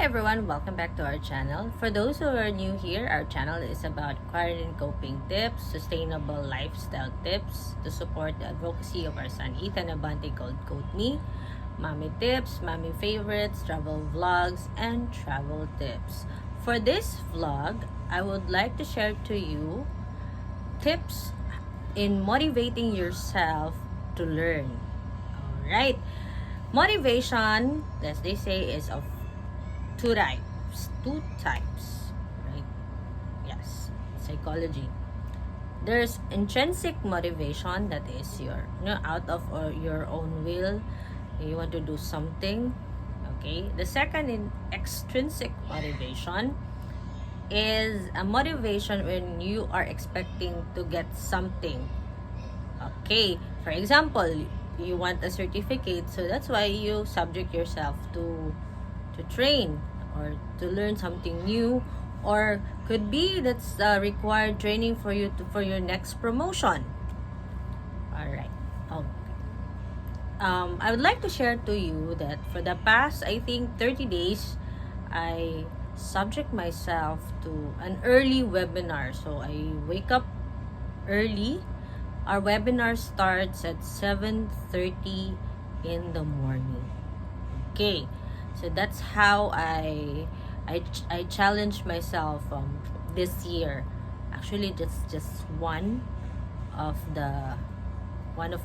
everyone, welcome back to our channel. For those who are new here, our channel is about quarantine coping tips, sustainable lifestyle tips to support the advocacy of our son Ethan Abante called Code Me, mommy tips, mommy favorites, travel vlogs, and travel tips. For this vlog, I would like to share to you tips in motivating yourself to learn. Alright, motivation, as they say, is of two types, right? Yes, psychology. There's intrinsic motivation, that is your, out of your own will, you want to do something. Okay, the second in extrinsic motivation is a motivation when you are expecting to get something. Okay, for example, you want a certificate, so that's why you subject yourself to train or to learn something new, or could be that's required training for you for your next promotion. All right. I would like to share to you that for the past, I think 30 days, I subject myself to an early webinar. So I wake up early. Our webinar starts at 7:30 in the morning. Okay, so that's how I challenge myself this year. Actually, that's just one of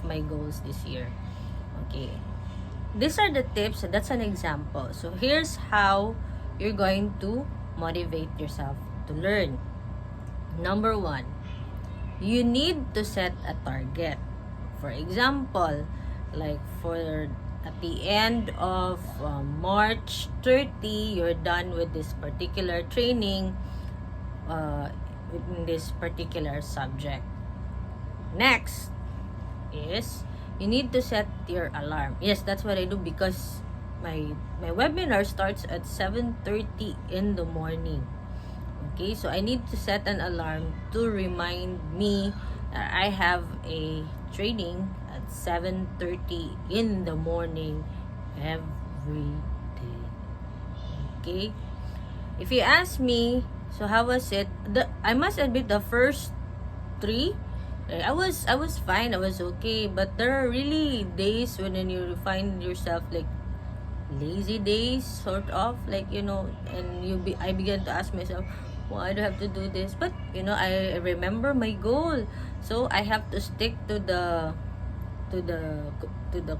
my goals this year. Okay, these are the tips. That's an example. So here's how you're going to motivate yourself to learn. Number one, you need to set a target. For example, like for at the end of March 30, you're done with this particular training in this particular subject. Next is you need to set your alarm. Yes, that's what I do, because my webinar starts at 7:30 in the morning. Okay, so I need to set an alarm to remind me that I have a training at 7:30 in the morning every day. Okay, if you ask me, so how was it? I must admit, the first three, I was fine, I was okay, but there are really days when you find yourself like lazy days, sort of, like, and I began to ask myself, why do I have to do this? But I remember my goal, so I have to stick to the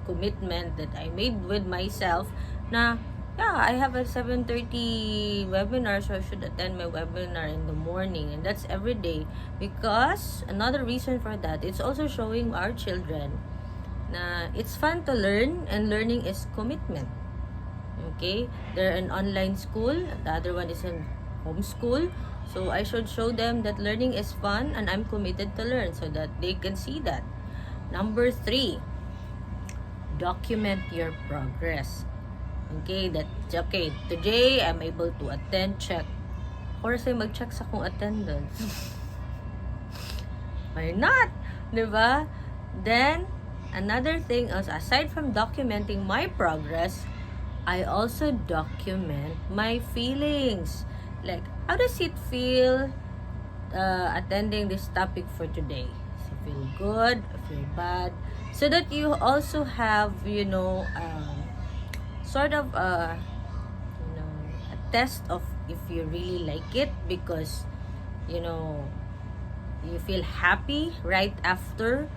commitment that I made with myself. Na yeah, I have a 7:30 webinar, so I should attend my webinar in the morning, and that's every day. Because another reason for that, it's also showing our children na it's fun to learn, and learning is commitment. Okay, they're an online school, the other one is in homeschool, so I should show them that learning is fun and I'm committed to learn, so that they can see that. Number 3, document your progress. Okay, today I'm able to attend, check. Or say mag-check sa kung attendance. Why not? Diba? Then another thing is, aside from documenting my progress, I also document my feelings. Like, how does it feel attending this topic for today? Does it feel good? Feel bad? So that you also have, sort of a test of if you really like it, because you feel happy right after,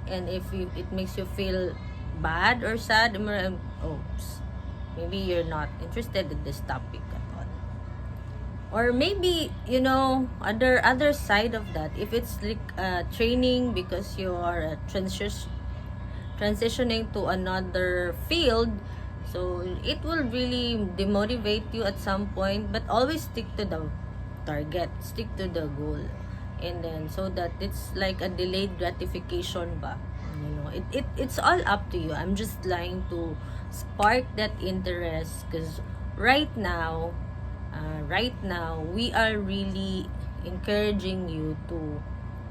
and if it makes you feel bad or sad, oops, maybe you're not interested in this topic at all. Or maybe, other side of that, if it's like training because you are transitioning to another field, so it will really demotivate you at some point, but always stick to the target, stick to the goal, and then so that it's like a delayed gratification ba. It's all up to you. I'm just trying to spark that interest, because right now we are really encouraging you to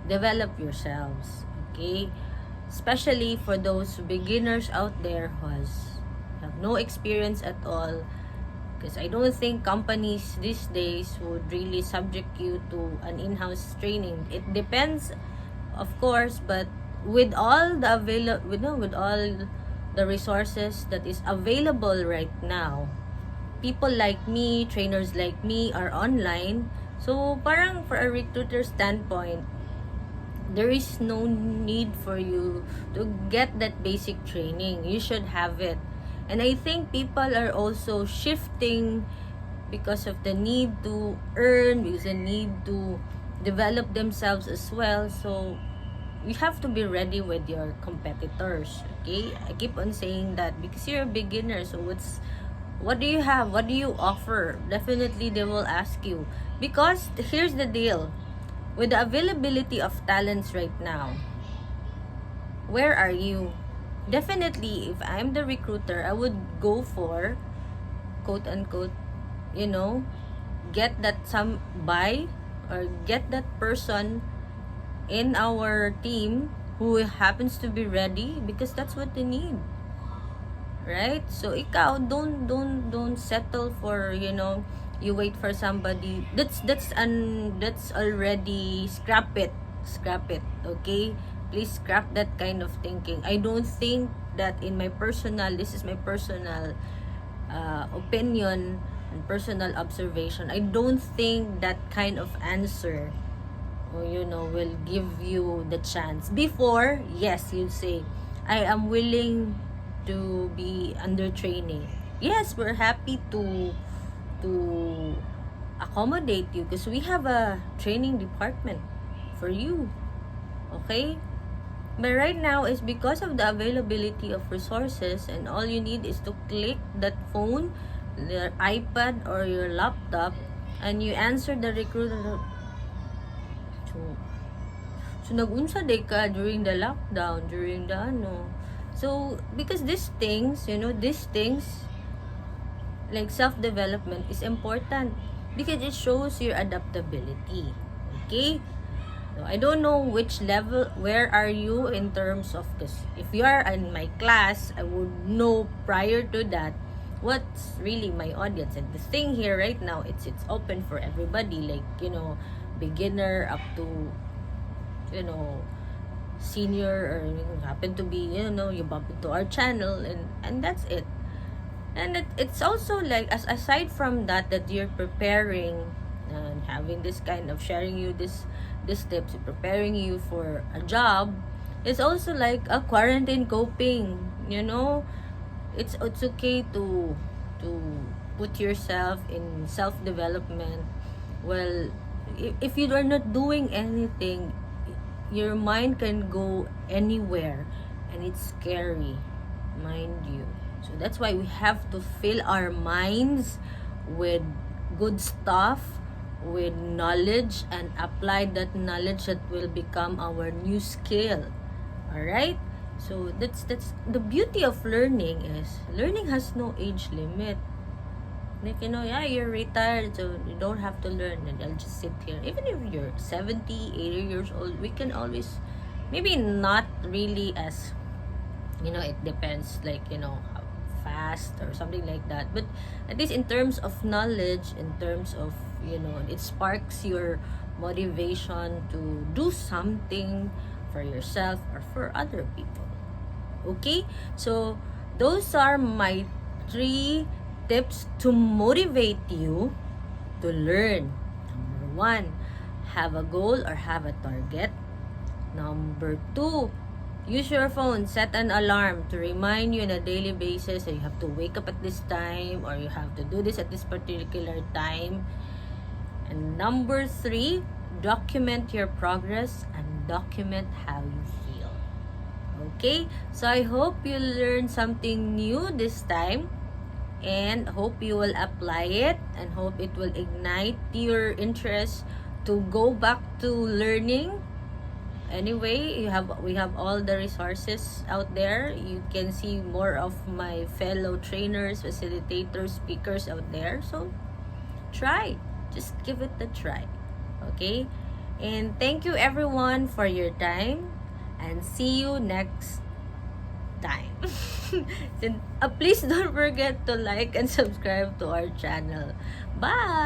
develop yourselves. Okay, especially for those beginners out there who have no experience at all, Because I don't think companies these days would really subject you to an in-house training. It depends, of course, but with all the with all the resources that is available right now, people like me, trainers like me are online. So parang for a recruiter standpoint, there is no need for you to get that basic training. You should have it. And I think people are also shifting because of the need to earn, because the need to develop themselves as well. So you have to be ready with your competitors. Okay, I keep on saying that because you're a beginner. So what do you have? What do you offer? Definitely they will ask you. Because here's the deal. With the availability of talents right now, where are you? Definitely, if I'm the recruiter, I would go for, quote unquote, get that some buy or get that person in our team who happens to be ready, because that's what they need, right? So ikaw, don't settle for, you wait for somebody. That's already scrap it. Okay, please scrap that kind of thinking. I don't think that this is my personal opinion and personal observation. I don't think that kind of answer, will give you the chance. Before, yes, you'd say, I am willing to be under training. Yes, we're happy to accommodate you because we have a training department for you. Okay? But right now is because of the availability of resources, and all you need is to click that phone, your iPad or your laptop, and you answer the recruiter. So nag-unsa day ka during the lockdown, during the ano. So because these things like self-development is important because it shows your adaptability. Okay? So I don't know which level, where are you in terms of, because if you are in my class, I would know prior to that what's really my audience. And the thing here right now, it's open for everybody, like, beginner up to, senior, or happen to be, you bump into our channel, and that's it. And it's also like, aside from that you're preparing and having this kind of sharing you this tips, preparing you for a job, it's also like a quarantine coping. It's okay to put yourself in self-development. Well, if you are not doing anything, your mind can go anywhere, and it's scary, mind you. So that's why we have to fill our minds with good stuff, with knowledge, and apply that knowledge that will become our new skill. All right? So that's the beauty of learning has no age limit. Like, you're retired, so you don't have to learn, and I'll just sit here. Even if you're 70, 80 years old, we can always, maybe not really as, it depends, like, how fast or something like that. But at least in terms of knowledge, in terms of, it sparks your motivation to do something for yourself or for other people. Okay? So, those are my 3 tips to motivate you to learn. Number 1, have a goal or have a target. Number 2, use your phone, set an alarm to remind you on a daily basis that you have to wake up at this time, or you have to do this at this particular time. And number 3, document your progress and document how you feel. Okay? So I hope you learned something new this time, and hope you will apply it, and hope it will ignite your interest to go back to learning. Anyway, we have all the resources out there. You can see more of my fellow trainers, facilitators, speakers out there. So try, just give it a try. Okay? And thank you everyone for your time, and see you next time. Please don't forget to like and subscribe to our channel. Bye!